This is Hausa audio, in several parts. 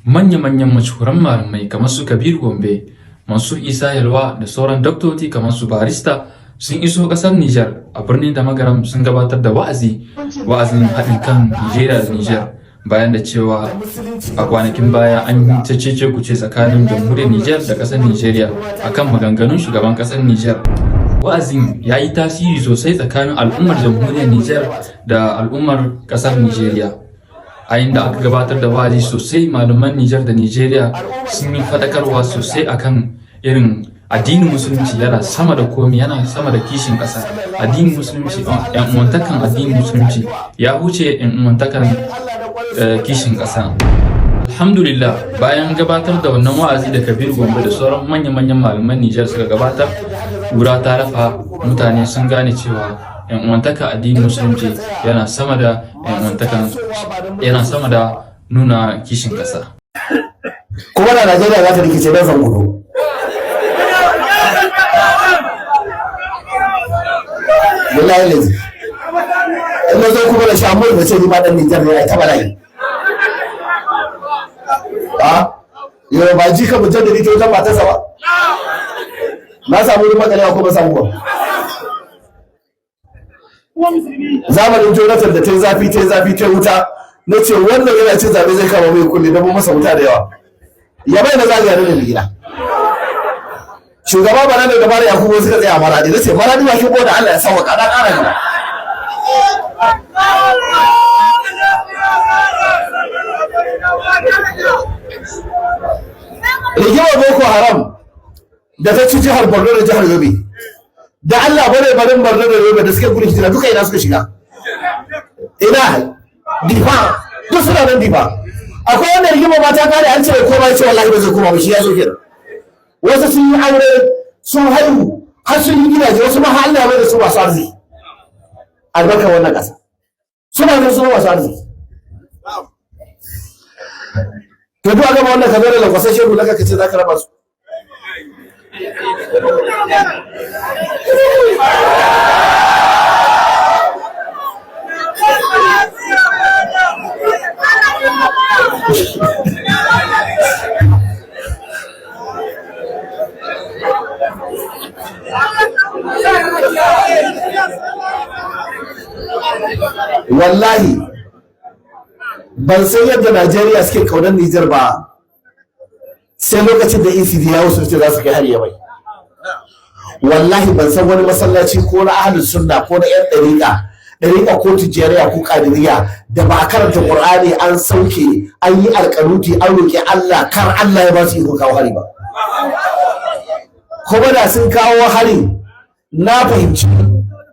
manya-manyan mashahuran malamai kamar su Kabir Gombe, Mansur Isa Yalwa da sauran daktoci kamar su barista sun iso kasar Nijar a birnin da magaram sun gabatar da wa'azin haɗin kan Nijeriya da Nijar, bayan da cewa a kwanakin baya an yi ta cece kuce tsakanin jamhuriyar Nijar da kasar Nijeriya akan maganganun shugaban kasar Nijar. Wa'azin ya yi tasiri sosai tsakanin al'ummar jamhuriyar Nijar da al'ummar kasar Nijeriya. A inda aka gabatar da wa'azi sosai, malaman Nijar da Nijeriya sun yi faɗakarwa sosai akan irin addinin musulunci yana sama da komi, yana sama da kishin ƙasa. Addinin musulunci, yan uwantakan addinin musulunci ya wuce yan uwantakan kishin ƙasa. Alhamdulillah, bayan gabatar da wannan wa'azi da Kabir Gombe da sauran manya-manyan malaman Nijar suka gabatar, ƙura ta rafa, mutane sun gane cewa yan uwantaka addinin musulunci yana sama da nuna kishin ƙasa. Kuma da Najeriya za ta rikice don san gudu. Wallahi lazi. In zo kuma da shamu da ce ni ma dan Nijar ne ai ta bala'i. Yau ba ji ka mutum da ita wajen matarsa ba? Na samu wani matsala ko ba samu ba? Zamanin Jonathan da ta yi zafi ta wuta, na ce wannan yana cin zaɓe zai kama mai kulle don masa wuta da yawa. Ya bai na zagaya da gida. Shugaba bana da dabara ya kuma suka tsaya maradi, na ce maradi ba ki da Allah ya sauwaka na ƙara gida. Rigimar Boko Haram da ta ci jihar Borno da jihar Yobe, da Allah bare barin Borno da Yobe da suke gudun hijira duka ina suka shiga. Ina Difa, duk suna nan Difa. Akwai wanda rigimar mata kare an ce ko ba ce wallahi ba zai koma ba, shi ya zo kenan. Wasu sun yi aure, sun haihu, har sun yi gidaje, wasu ma har Allah mai da su masu arziki. Albarkar wannan ƙasa. Suna da su masu arziki. To duk a gama wannan ka zo da lankwasashe hula ka ce za ka raba su. Wallahi ban san yadda Najeriya suke kaunar Nijar ba sai lokacin da ECD ya wasu ce za su kai har Yamai. Wallahi ban san wani masallaci ko na ahlus sunna ko na yan dariƙa ko tijjariya ko qadiriyya da ba a karanta Qur'ani an sauke an yi alƙanuti an roƙi Allah kar Allah ya ba su iko kawo hari ba. Kuma da sun kawo hari na fahimci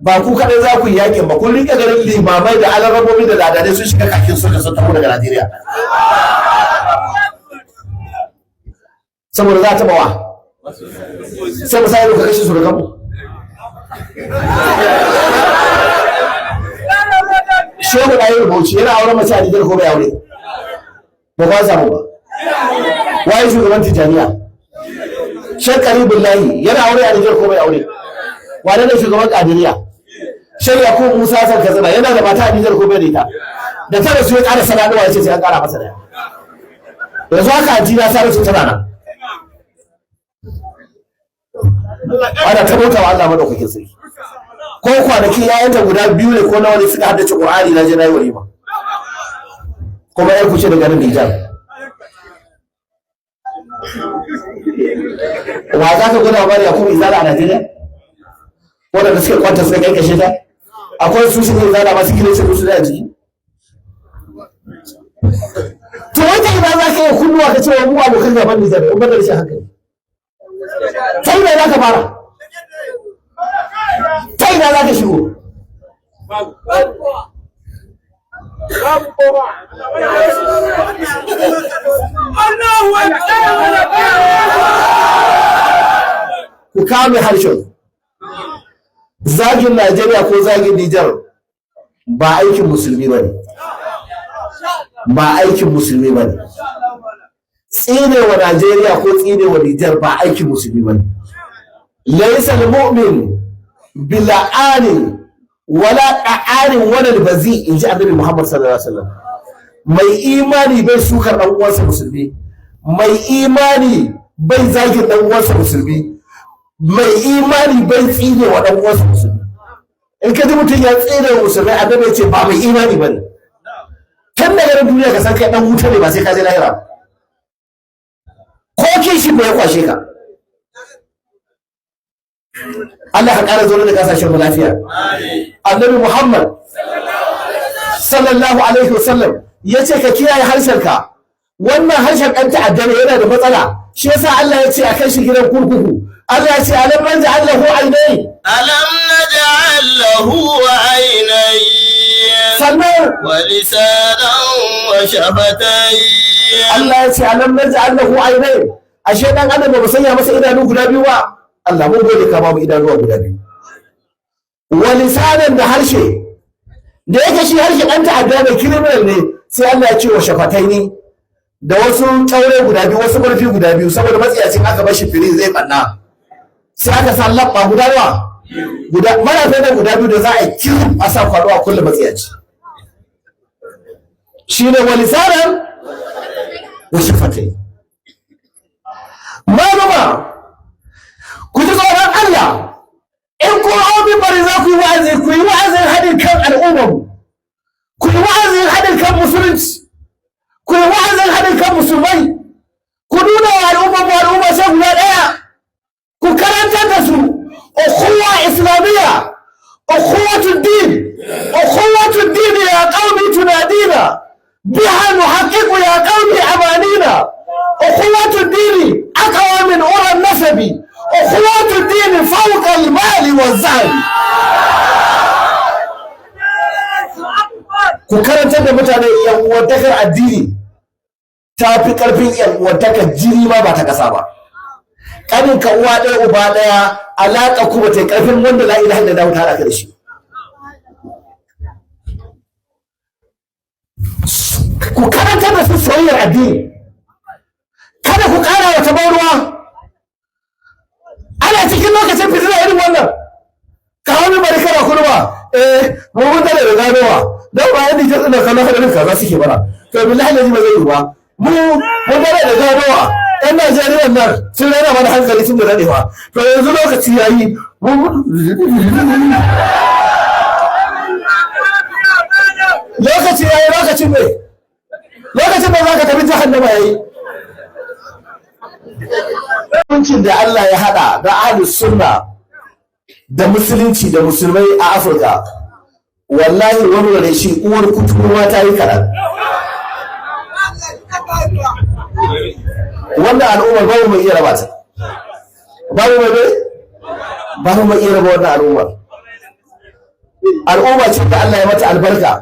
ba ku kaɗai za ku yi yakin ba, kun rike garin limamai da alarrabobi da ladadai sun shiga kakin suka sun taho daga Najeriya. Saboda za ta bawa sai mu sai ka kashe su da kanmu. Shehu da yi rubuci yana auren mace a Nijar ko bai aure ba ba samu ba. Waye shugaban Tijjaniya? Sheikh Karibullahi yana aure a Nijar ko bai aure? Wane ne shugaban Qadiriyya? Sheikh Yakubu Musa Hassan Katsina yana da mata a Nijar ko bai da ita? Da tare su ya ƙara sana'a ya ce sai an ƙara masa daya. Yanzu haka ajina sa su tana nan. Ana ta bauta wa Allah madaukakin sarki. Ko kwanaki yayanta guda biyu ne ko nawa ne suka haddace Qur'ani na je na yi walima. Kuma yar kuce daga nan Nijar. Wa za ka gwada bari Yakubu Izala a Najeriya? Wanda suke kwanta suka kai kashe ta? Akwai su suke Izala masu gine su da jiki? To wata ina za ka yi kunnuwa ka ce wa mu abokan gaban Nijar in ba da rashin hankali. Ta ina za ka fara? Ta ina za ka shigo? Ku kame harshen. Zagin Najeriya ko zagin Nijar ba aikin musulmi ba ne. Ba aikin musulmi ba ne. Tsinewa Najeriya ko tsinewa Nijar ba aikin musulmi ba ne. Laysa al-mu'min bil'anin wala qa'anin wala al-bazi, inji Annabi Muhammad sallallahu alaihi wasallam. mai imani bai sukar dan uwansa musulmi, mai imani bai zagin dan uwansa musulmi, mai imani bai tsine wa dan uwansa musulmi. In ka ji mutum ya tsine wa musulmi, annabi ya ce ba mai imani bane. Tun daga nan duniya ka san kai dan wuta ne, ba sai ka je lahira ba. Ko kishi bai kwashe ka. Allah ka ƙara zaune da kasashen mu lafiya. Annabi Muhammad sallallahu alaihi wasallam ya ce ka kiyaye harshenka. Wannan harshen ɗan ta'adda ne, yana da matsala. Shi yasa Allah ya ce a kai shi gidan kurkuku. Allah ya ce alam naj'al lahu aynay. Alam naj'al lahu aynay. Sannan wa lisanan wa shafatay. Allah ya ce alam naj'al lahu aynay. Ashe dan adam ba mu sanya masa idanu guda biyu ba. Allah mun gode ka ba mu idanuwa guda biyu. Wa lisanan da harshe. Da yake shi harshe ɗan ta'adda da criminal ne, sai Allah ya ce wa shafataini. Da wasu tsaure guda biyu, wasu ƙarfi guda biyu, saboda matsiyacin aka bar shi firi zai ɓanna. Sai aka sa labba guda nawa? Guda marafai da guda biyu da za a yi kirim a sa kwado a kulle matsiyaci. Shi ne wa lisanan wa shafataini. Maluma, ku ji tsoron Allah, in ku hau bari za ku yi wa'azi, ku yi wa'azin haɗin kan al'ummar, ku yi wa'azin haɗin kan musulunci, ku yi wa'azin haɗin kan musulmai, ku nuna wa al'umma sai guda ɗaya, ku karantar da su ukhuwa islamiyya, ukhuwatud din ya qaumi tunadina biha nuhaqqiqu ya qaumi amanina. ukhuwatud din aqwa min ura nasabi. ukhuwatud din fawqa al-mali waz-zahabi. Ku karantar da mutane yan uwantakar addini ta fi ƙarfin yan uwantakar jini ma ba ta ƙasa ba. Ƙanin ka uwa ɗaya uba ɗaya, alaƙa ku ba ta yi ƙarfin wanda la ilaha illallah ta haɗa ka da shi. Ku karantar da su soyayyar addini, kada ku ƙara wa tabarruwa. Ana cikin lokacin fitina irin wannan, ka wani bari kana kurba, mun dare da ganowa, don ba yadda ke tsina kallon hadarin kaza suke bara. To billahi lazi ba zai yi ba. Mun dare da ganowa, ‘yan Najeriya nan sun raina mana hankali sun da daɗewa. To yanzu lokaci ya yi. Lokaci ya yi, lokacin mai. Lokacin da za ka tafi jahannama ya yi. Hukuncin da Allah ya haɗa da ahlus sunna da musulunci da musulmai a Afirka, wallahi warware shi uwar kuturuwa ta yi kaɗan. Wannan al'ummar babu mai iya raba ta, babu mai iya raba wannan al'ummar. Al'umma ce ta Allah ya mata albarka,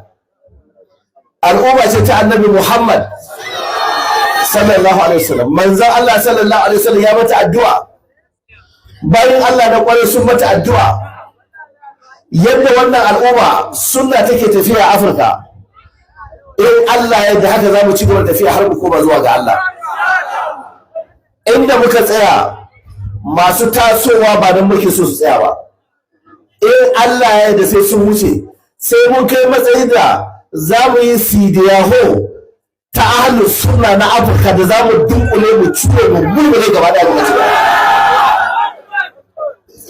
al'umma ce ta annabi Muhammad sallallahu alaihi wasallam. Manzon Allah sallallahu alaihi wasallam ya mata addu'a, bayan Allah da kwarai sun mata addu'a. Yadda wannan al'umma sunna take tafiya a Afirka, in Allah ya yarda haka za mu ci gaba da tafiya har mu koma zuwa ga Allah. Inda muka tsaya masu tasowa ba don muke so su tsaya ba, in Allah ya yarda sai sun wuce, sai mun kai matsayin da za mu yi sidiyaho ta ahlus sunna na Afirka da za mu dunkule mu cire mu mulmule gaba daya mu ci.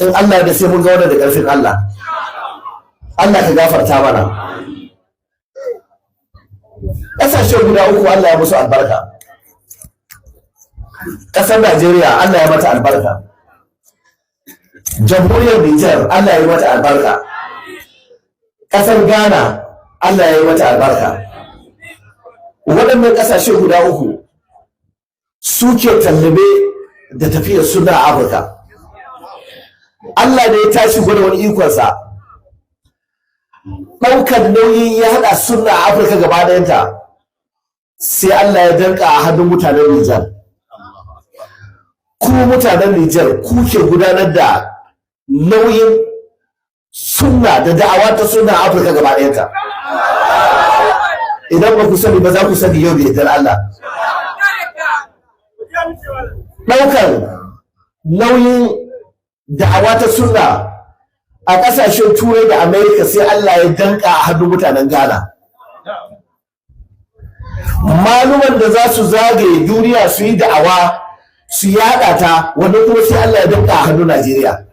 In Allah ya yarda sai mun ga wannan da ƙarfin Allah. Allah ka gafarta mana. Ƙasashe guda uku Allah ya musu albarka. Ƙasar Najeriya Allah ya mata albarka. Jamhuriyar Nijar Allah ya yi mata albarka. Ƙasar Ghana Allah ya yi mata albarka. Waɗannan ƙasashe guda uku suke tallabe da tafiyar sunna a Afirka. Allah ne ya tashi gwada wani ikonsa, ɗaukar nauyin ya haɗa sunna a Afirka gaba ɗayanta, sai Allah ya danka a hannun mutanen Nijar. Ku mutanen Nijar ku ke gudanar da nauyin sunna da da'awa ta sunna a Afirka gaba ɗayanta. Idan ba ku sani ba za ku sani yau da yardar Allah. Ɗaukar nauyin da'awa ta sunna a ƙasashen Turai da Amerika sai Allah ya danka a hannun mutanen Ghana. maluman da za su zagaye duniya su yi da'awa su yaɗa ta, wanda kuma sai Allah ya danka a hannun Najeriya.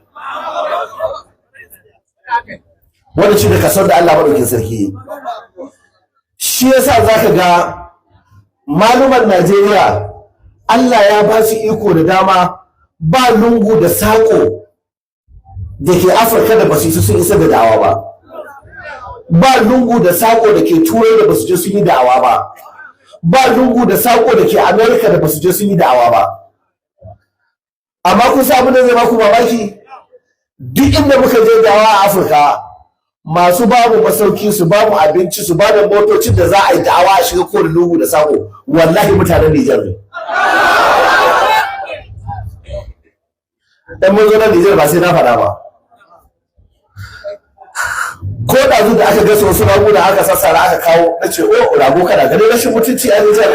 Wanda shi da kasar da Allah maɗaukin sarki. Shi yasa za ka ga maluman Najeriya Allah ya ba su iko da dama, ba lungu da saƙo da ke Afirka da basu sun isa da da'awa ba. Ba lungu da saƙo da ke Turai da basu je sun yi da'awa ba. Ba lungu da saƙo da ke Amerika da basu je sun yi da'awa ba. Amma kun sa abin da zai baku mamaki, duk inda muka je da'awa a Afirka, masu babu masauki su babu abinci su bada motocin da za a yi da'awa a shiga kowane lungu da saƙo, wallahi mutanen Nijar ne. Dan mun zo nan Nijar ba sai na faɗa ba. Ko ɗazu da aka gasa wasu rago da aka sassara aka kawo, na ce o rago kana ganin rashin mutunci a Nijar.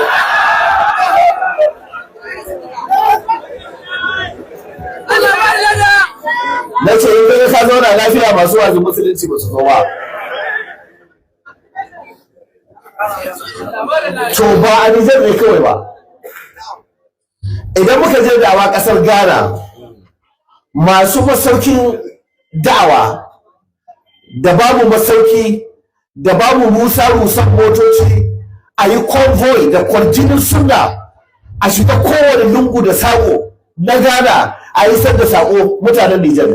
Na ce in gani ka zauna lafiya masu wajen musulunci ba su zo ba. To ba a Nijar ne kawai ba. Idan muka je da'awa ƙasar Ghana, masu masaukin da'awa da babu masauki da babu rusa-rusan motoci, a yi convoy da kwarjinin sunna a shiga kowane lungu da saƙo na Ghana a yi da saƙo mutanen Nijar.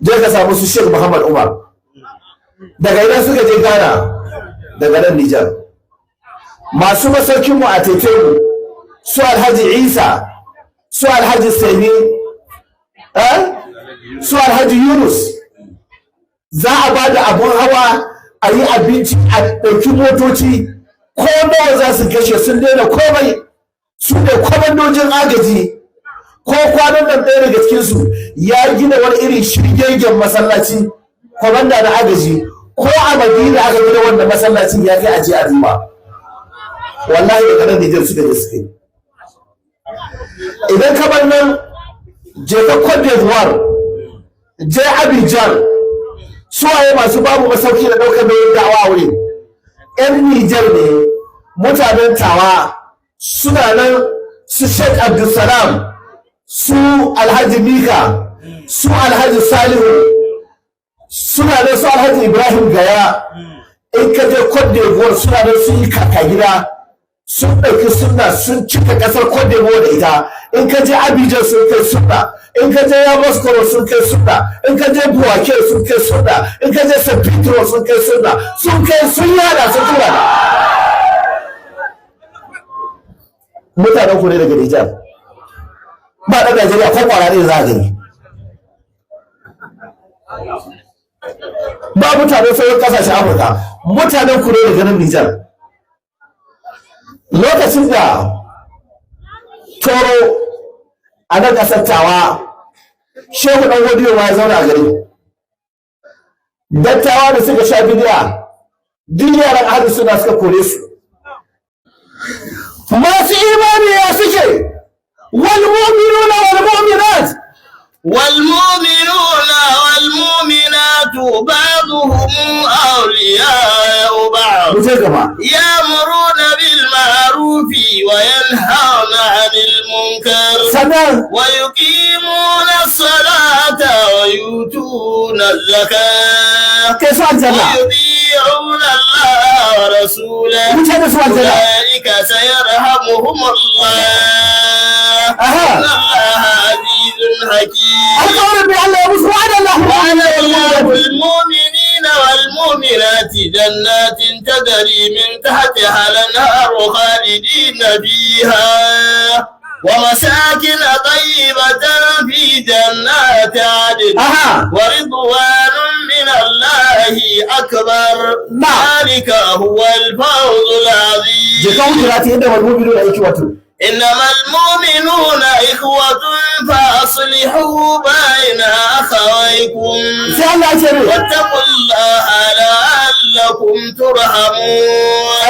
Je ka samu su Sheikh Muhammad Umar. Daga ina suka je Ghana? Daga nan Nijar. Masu masaukinmu a Teteru, su Alhaji Isa, su Alhaji Saini, su Alhaji Yunus, za a ba da abun hawa a yi abinci a ɗauki motoci, ko nawa za su kashe sun daina komai, su ne kwamandojin agaji. Ko kwanan nan ɗaya daga cikinsu ya gina wani irin shirgegen masallaci, kwamanda na agaji, ko a Madina aka gina wanda masallacin ya kai aje a duba. Wallahi da kanan Nijar suka je suke. Idan ka bar nan, je ka Cote d'Ivoire, je Abidjan, suwaye masu babu masauki da ɗaukar nauyin da'awa a wurin. 'Yan Nijar ne, mutanen Tawa, suna nan su Sheikh Abdulsalam, su Alhaji Mika, su Alhaji Salihu, suna nan su Alhaji Ibrahim Gaya. In ka je Cote d'Ivoire suna nan sun yi kaka gida, sun ɗauki sunna sun cika ƙasar Cote d'Ivoire da ita. In ka je Abidjan sun kai sunna, in ka je Yamoussoukro sun kai sunna, in ka je Bouaké sun kai sunna, in ka je St. Petro sun kai sunna, sun kai sun yada sun tura da. Mutanen ku ne daga Nijar. Ba ɗan Najeriya ko ƙwara ne za a gani. Ba mutanen sauran ƙasashen Afirka, mutanen ku ne daga nan Nijar. Lokacin da Toro a nan ƙasar Tawa, Shehu ɗan Hodiyo ma ya zauna a gari. Dattawa da suka sha bidiya, duk yaran ahli suna suka kore su. Masu imani ya suke, wal mu'minuna wal mu'minat. والمؤمنون والمؤمنات بعضهم أولياء بعض يأمرون بالمعروف وينهون عن المنكر ويقيمون الصلاة ويؤتون الزكاة ويطيعون الله ورسوله أولئك سيرحمهم الله إن الله عزيز حكيم المؤمنين والمؤمنات جنات تجري من تحتها الأنهار خالدين فيها ومساكن طيبة في جنات عدن ورضوان من الله أكبر ذلك هو الفوز العظيم. إنما المؤمنون إخوة فأصلحوا بين أخويكم واتقوا الله لعلكم ترحمون.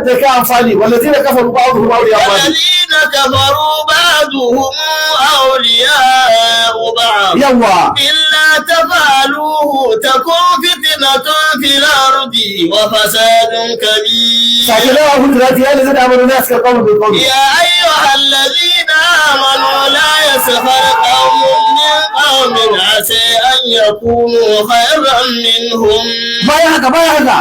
لك أنفالي والذين كفروا بعضهم أولياء بعض. والذين كفروا بعضهم أولياء بعض إلا تفعلوه تكن فتنة في الأرض وفساد كبير. يا أيها الذين آمنوا لا يسخر قوم من قوم عسى أن يكونوا خيرا منهم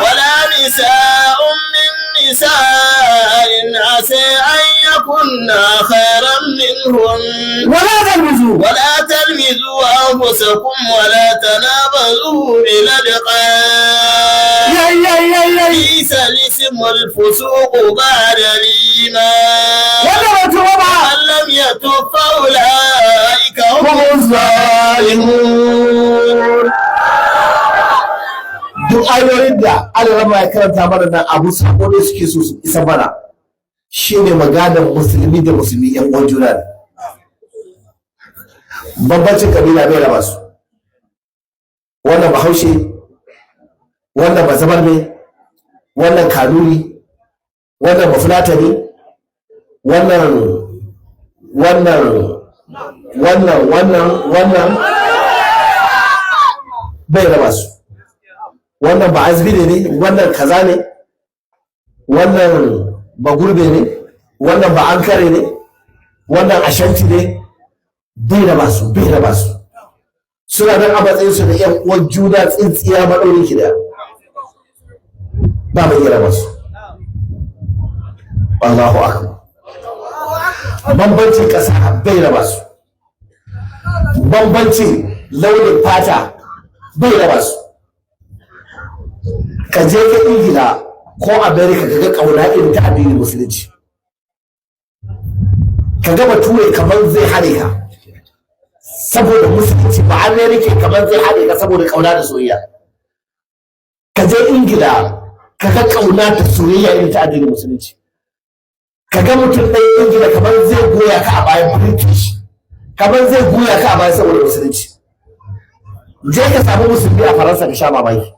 ولا نساء من نساء عسى أن يكن خيرا منهم ولا تلمزوا أنفسكم ولا تنابزوا بالألقاب بئس الاسم الفسوق بعد الإيمان ومن لم يتب فأولئك هم الظالمون. Duk ayoyin da Allah ya karanta mana nan abu sabo ne suke so su isa mana shine maganar musulmi da musulmi yan uwan juna ne. Bambancin kabila bai raba su. Wannan Bahaushe, wannan Bazabarme, wannan Kanuri, wannan Bafulatani, wannan bai raba su. Wannan ba azbide ne, wannan kaza ne, wannan ba gurbe ne, wannan ba ankare ne, wannan ashanti ne, bai raba su. Suna nan a matsayin su da ƴan uwan juna tsintsiya maɗaurin ki daya. Ba mai raba su. Allahu akbar. Bambancin ƙasa bai raba su. Bambancin launin fata bai raba su. Ka je ka Ingila ko America ka ga kauna irin ta addinin musulunci, ka ga bature kamar zai hane ka saboda musulunci, ba America kamar zai hane ka saboda kauna da soyayya. Ka je Ingila ka ga kauna da soyayya irin ta addinin musulunci, ka ga mutum ɗan Ingila kamar zai goya ka a bayan British, kamar zai goya ka a bayan saboda musulunci. Je ka samu musulmi a Faransa ka sha mamaki.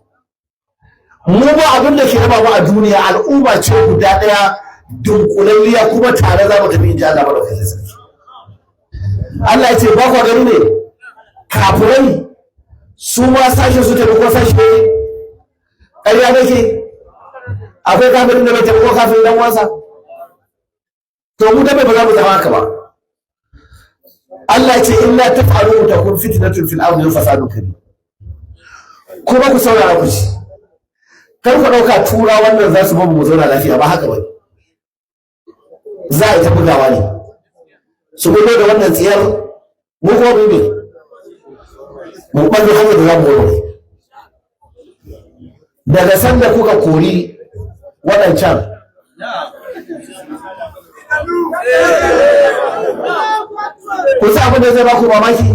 Mu ba abin da ke raba mu a duniya al'umma ce guda ɗaya dunkulalliya kuma tare za mu tafi in ji Allah madaukakin sarki. Allah ya ce ba kwa gani ne kafirai su ma sashe su tafi ko sashe ne ƙarya nake akwai kafirin da bai tafi ko kafirin dan wasa to mu da bai ba za mu zama haka ba. Allah ya ce illa taf'alu takun fitnatun fil ardi wa fasadun kabir. Kuma ku saurara ku ci, kar ku ɗauka tura wannan za su bamu mu zauna lafiya, ba haka ba. Za a yi ta bugawa ne su gudu da wannan tsiyar, mu kuma mu ne mu ɓallo hanyar da za mu wani. Daga sanda kuka kori waɗancan ku sa abin da zai baku mamaki,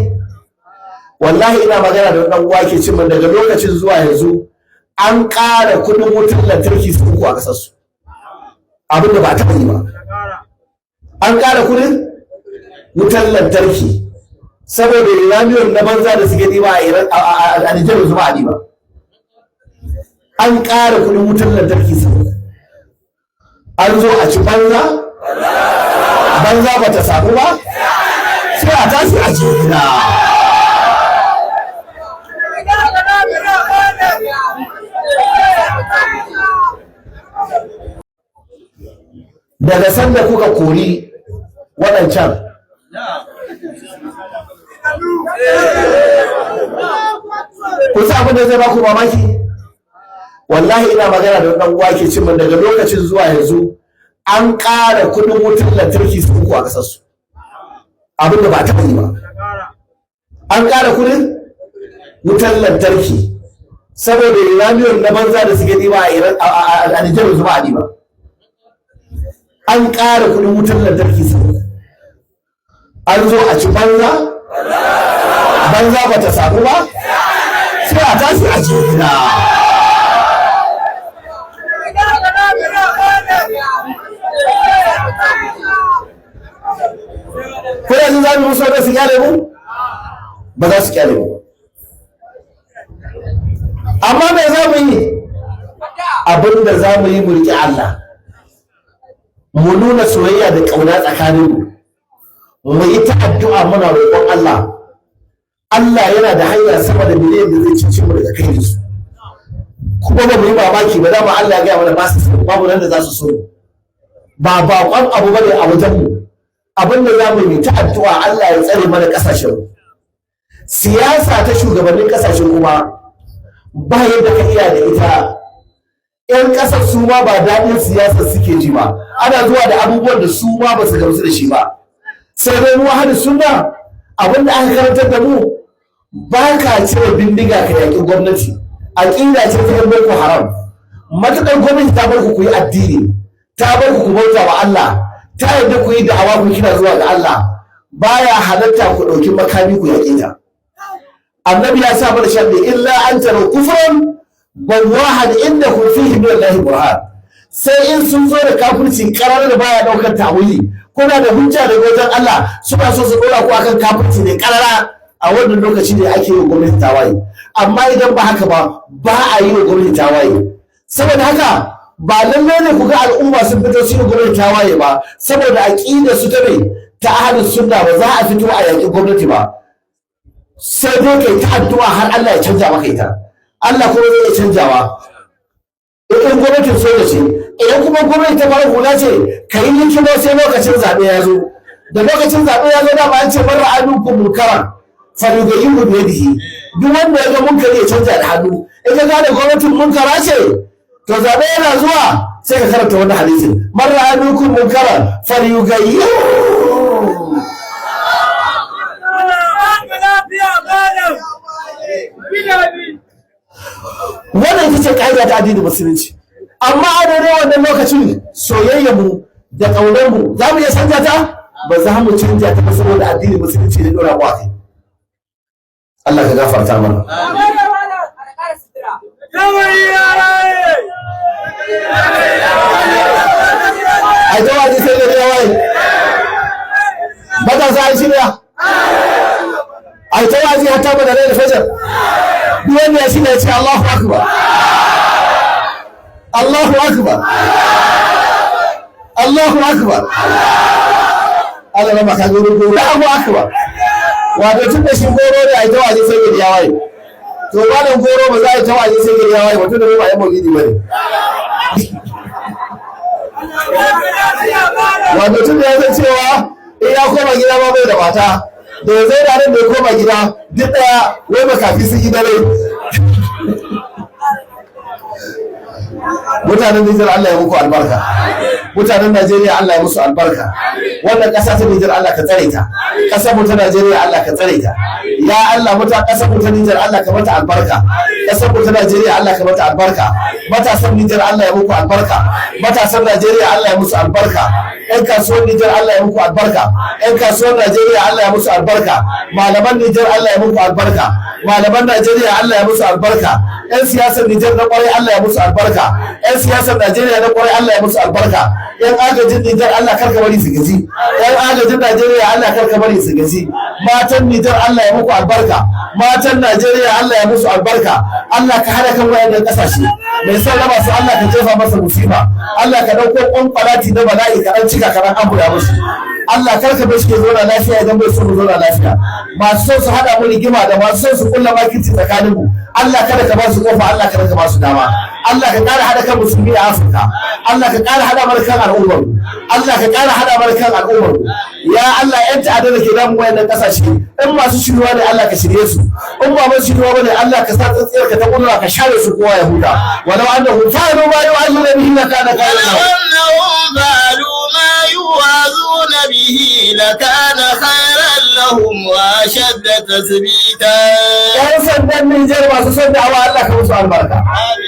wallahi ina magana da ɗan uwa ke cin min daga lokacin zuwa yanzu an ƙara kuɗin wutar lantarki su uku a ƙasarsu, abin da ba taɓa yi ba. An ƙara kuɗin wutar lantarki saboda uranium na banza da suke ɗiba a Nijar zuba a ɗiba. An ƙara kuɗin wutar lantarki su uku. An zo a ci banza, banza ba ta samu ba, sai a tashi a ci gida. Daga sanda kuka kori waɗancan ku sa abin da zai baku mamaki, wallahi ina magana da ɗan uwa ke cin min daga lokacin zuwa yanzu an ƙara kuɗin wutar lantarki su uku a ƙasarsu, abin da ba taɓa yi ba. An ƙara kuɗin wutar lantarki saboda uranium na banza da suke ɗiba a Nijar zuba a ɗiba. An ƙara kuɗin wutar lantarki su an zo a ci banza, banza ba ta samu ba, sai a tashi a ci gida. musu wanda su kyale mu ba za su kyale mu. Amma me za mu yi? Abin da za mu yi mu riƙe Allah, mu nuna soyayya da ƙauna tsakaninmu, mu yi ta addu'a muna roƙon Allah. Allah yana da hanya sama da miliyan da zai cici mu daga kai su, kuma ba mu yi mamaki ba, dama Allah ya gaya mana ba su so, babu nan da za su so, ba baƙon abu bane a wajenmu. Abin da za mu yi ta addu'a Allah ya tsare mana ƙasashen. Siyasa ta shugabannin ƙasashe kuma ba yadda ka iya da ita. 'Yan ƙasar su ma ba daɗin siyasar suke ji ba, ana zuwa da abubuwan da su ma ba su gamsu da shi ba. Sai dai mu ahli sunna abin da aka karantar da mu, ba ka cire bindiga ka yaƙi gwamnati, aƙida ce ta yan boko haram. Matuƙar gwamnati ta bar ku yi addini, ta bar ku bauta wa Allah, ta yarda ku yi da'awa ku kira zuwa ga Allah, baya halatta ku ɗauki makami ku yaƙe ta. Annabi ya sa mana sharri illa an tara kufran wallahan indakum fihi min Allah burhan. Sai in sun zo da kafirci karar da baya daukar tawili, kuna da hujja daga wajen Allah, suna so su dora ku akan kafirci ne karara, a wannan lokaci ne ake yi gwamnati tawaye. Amma idan ba haka ba a yi wa gwamnati tawaye. Saboda haka ba lalle ne ku ga al'umma sun fito su yi gwamnati tawaye ba, saboda aqida su ta ne ta ahlus sunna ba za a fito a yaƙi gwamnati ba. Sai dai kai ta addu'a har Allah ya canja maka ita. Allah kuma zai iya canjawa. In gwamnatin soja ce, idan kuma gwamnati ta fara hula ce, ka yi likimo sai lokacin zaɓe ya zo. Da lokacin zaɓe ya zo da ba an ce bar ra'ayukum munkaran falyughayyirhu bi yadihi. Duk wanda ya ga munkari ya canja da hannu. In ka gane gwamnatin munkara ce, to zaɓe yana zuwa sai ka karanta wannan hadisin. Man ra'ayukum munkaran falyughayyirhu. Wannan ita ce ƙa'ida ta addinin musulunci. Amma a daidai wannan lokacin soyayya mu da ƙaunar mu za mu iya canja ta? Ba za mu canja ta ba, saboda addinin musulunci ne dora mu a kai. Allah ka gafarta mana. Ai ta waje sai da yawaye. Matasa an shirya. Ai ta waje hatta ba da rai da fajar. Duk wanda ya shirya ya ce Allahu Akbar. Allahu Akbar. Allahu Akbar. Allah rama ka goro goro. Allahu Akbar. Wato tun da shi goro ne ai ta waje sai da yawaye. To wannan goro ba za a yi ta waje sai da yawaye, wato da ba ya maulidi bane. Wato tun da ya san cewa in ya koma gida ma bai da mata, da ya zai ranar da ya koma gida duk daya wai makafi sun yi dare. Mutanen Nijar Allah ya muku albarka, mutanen Najeriya Allah ya musu albarka. Wannan ƙasa ta Nijar Allah ka tsare ta, ƙasar mu ta Najeriya Allah ka tsare ta. Ya Allah, ƙasar mu ta Nijar Allah ka mata albarka, ƙasar mu ta Najeriya Allah ka mata albarka. Matasan Nijar Allah ya muku albarka, matasan Najeriya Allah ya musu albarka. 'Yan kasuwar Nijar Allah ya muku albarka, 'yan kasuwar Najeriya Allah ya musu albarka. Malaman Nijar Allah ya muku albarka, malaman Najeriya Allah ya musu albarka. 'Yan siyasar Nijar na ƙwarai Allah ya musu albarka, 'yan siyasar Najeriya na ƙwarai Allah ya musu albarka. 'Yan agajin Nijar Allah karka bari su gaji, 'yan agajin Najeriya Allah karka bari su gaji. Matan Nijar Allah ya muku albarka, matan Najeriya Allah ya musu albarka. Allah ka hada kan wayannan ƙasashe, mai son raba su Allah ka jefa masa musiba. Allah ka ɗauko ƙwanƙwalati na bala'i ka ɗan cika ka ɗan ambuya musu. Allah karka bai shi ke zauna lafiya idan bai so mu zauna lafiya. Masu son su haɗa mu rigima da masu son su kulla makirci tsakanin mu, Allah kada ka ba su kofa, Allah kada ka ba su dama. Allah ka ƙara haɗa kan musulmi a Afirka, Allah ka ƙara haɗa mana kan al'ummar, Allah ka ƙara haɗa mana kan al'ummar. Ya Allah, 'yan ta'adda da ke damun wayannan ƙasashe, in masu shirwa ne Allah ka shirye su, in ba masu shirwa bane Allah ka sa tsantsiyar ka ta ƙudura ka share su kowa ya huta. Walau annahum fa'alu ma yu'azuna bihi lakana يوعظون به لكان خيرا لهم وأشد تثبيتا. ‘Yan sandan Nijar masu son dawa Allah ka musu albarka.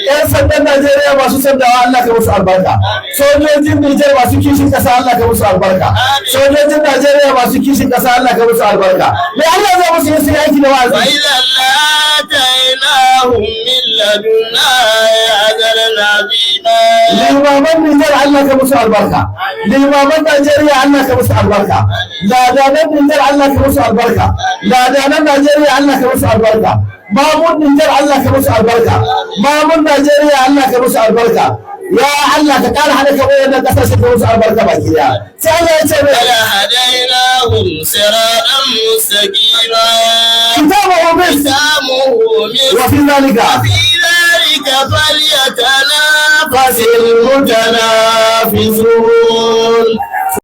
‘Yan sandan Najeriya masu son dawa Allah ka musu albarka. Sojojin Nijar masu kishin ƙasa Allah ka musu albarka. Sojojin Najeriya masu kishin ƙasa Allah ka musu albarka. Me Allah zai musu yin su yaki da wa'azi. وإذا لآتيناهم من لدنا أجرا عظيما. Limaman Nijar Allah ka musu albarka. Limaman Najeriya Allah ka musu albarka. Ladanan Nijar Allah ka musu albarka. Ladanan Najeriya Allah ka musu albarka. Mamun Nijar Allah ka musu albarka. Mamun Najeriya Allah ka musu albarka. Ya Allah ka kara hada ka wayannan kasashe ka musu albarka baki daya. Sai Allah ya ce mai ولهديناهم صراطا مستقيما. kitabahu bis ختامه مسك. wa fi zalika في ذلك فليتنافس fasil mutanafisun.